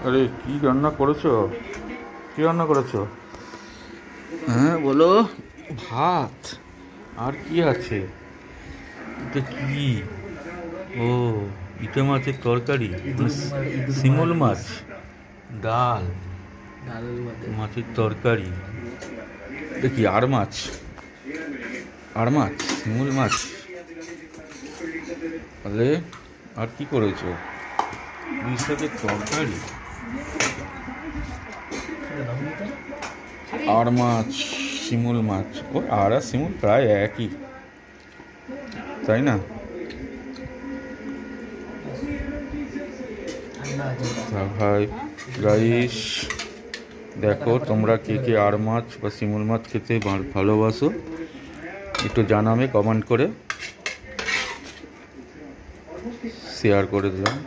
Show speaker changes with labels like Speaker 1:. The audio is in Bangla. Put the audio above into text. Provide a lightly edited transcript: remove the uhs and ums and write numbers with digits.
Speaker 1: আরে কি রান্না করেছো? কি রান্না করেছো? হ্যাঁ বলো। ভাত আর কি আছে? এটা কি? ও, ইটা মাছের তরকারি, শিমুল মাছ, ডাল, মাছের তরকারি। এটা কি আর মাছ? আর মাছ, শিমুল মাছ। তাহলে আর কি করেছো? ইলিশ শাকের তরকারি আর মাছ, শিমুল মাছ। ও আর শিমুল প্রায় একই, তাই না? ভাই গাইস, দেখো তোমরা কে কে আর মাছ বা শিমুল মাছ খেতে ভালোবাসো একটু জানাবে কমেন্ট করে, শেয়ার করে দিলাম।